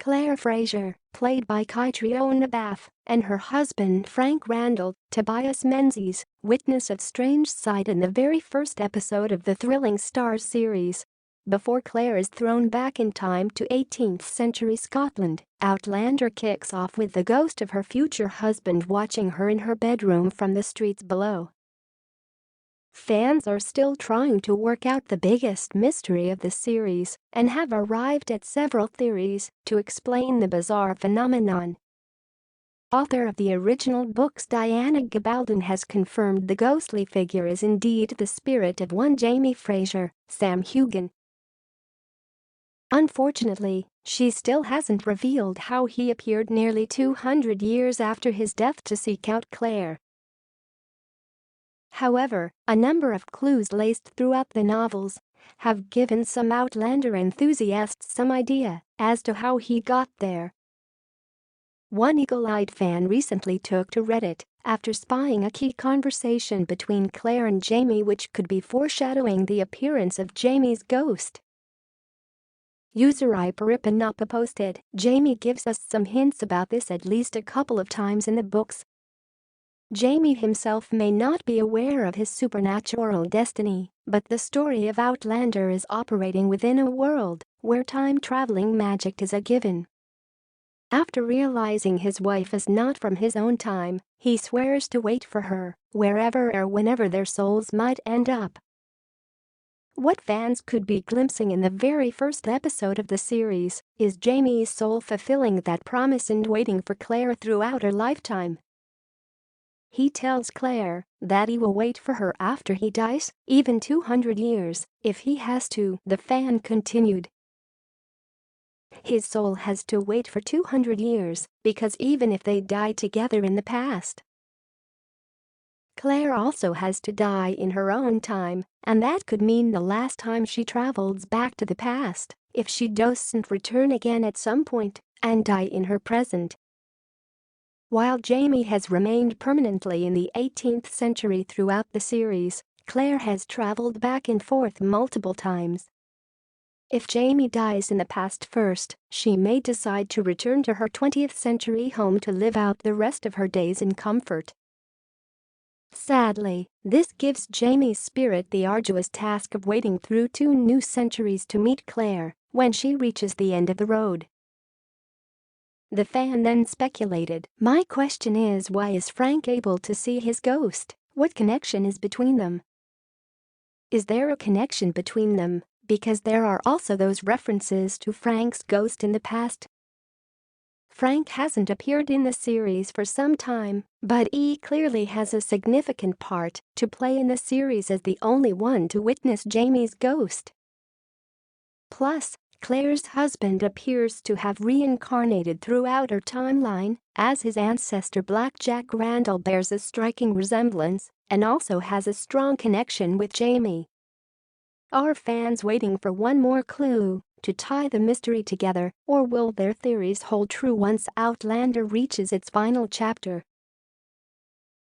Claire Fraser, played by Catriona Balfe, and her husband Frank Randall, Tobias Menzies, witness a strange sight in the very first episode of the thrilling Starz series. Before Claire is thrown back in time to 18th century Scotland, Outlander kicks off with the ghost of her future husband watching her in her bedroom from the streets below. Fans are still trying to work out the biggest mystery of the series and have arrived at several theories to explain the bizarre phenomenon. Author of the original books Diana Gabaldon has confirmed the ghostly figure is indeed the spirit of one Jamie Fraser, Sam Hugan. Unfortunately, she still hasn't revealed how he appeared nearly 200 years after his death to seek out Claire. However, a number of clues laced throughout the novels have given some Outlander enthusiasts some idea as to how he got there. One eagle-eyed fan recently took to Reddit after spying a key conversation between Claire and Jamie which could be foreshadowing the appearance of Jamie's ghost. User Iparipanapa posted, "Jamie gives us some hints about this at least a couple of times in the books. Jamie himself may not be aware of his supernatural destiny, but the story of Outlander is operating within a world where time-traveling magic is a given." After realizing his wife is not from his own time, he swears to wait for her, wherever or whenever their souls might end up. What fans could be glimpsing in the very first episode of the series is Jamie's soul fulfilling that promise and waiting for Claire throughout her lifetime. He tells Claire that he will wait for her after he dies, even 200 years, if he has to, the fan continued. His soul has to wait for 200 years because even if they die together in the past, Claire also has to die in her own time, and that could mean the last time she travels back to the past if she doesn't return again at some point and die in her present. While Jamie has remained permanently in the 18th century throughout the series, Claire has traveled back and forth multiple times. If Jamie dies in the past first, she may decide to return to her 20th century home to live out the rest of her days in comfort. Sadly, this gives Jamie's spirit the arduous task of waiting through 2 new centuries to meet Claire when she reaches the end of the road. The fan then speculated, "My question is, why is Frank able to see his ghost? What connection is between them? Is there a connection between them, because there are also those references to Frank's ghost in the past?" Frank hasn't appeared in the series for some time, but he clearly has a significant part to play in the series as the only one to witness Jamie's ghost. Plus, Claire's husband appears to have reincarnated throughout her timeline, as his ancestor Black Jack Randall bears a striking resemblance and also has a strong connection with Jamie. Are fans waiting for one more clue to tie the mystery together, or will their theories hold true once Outlander reaches its final chapter?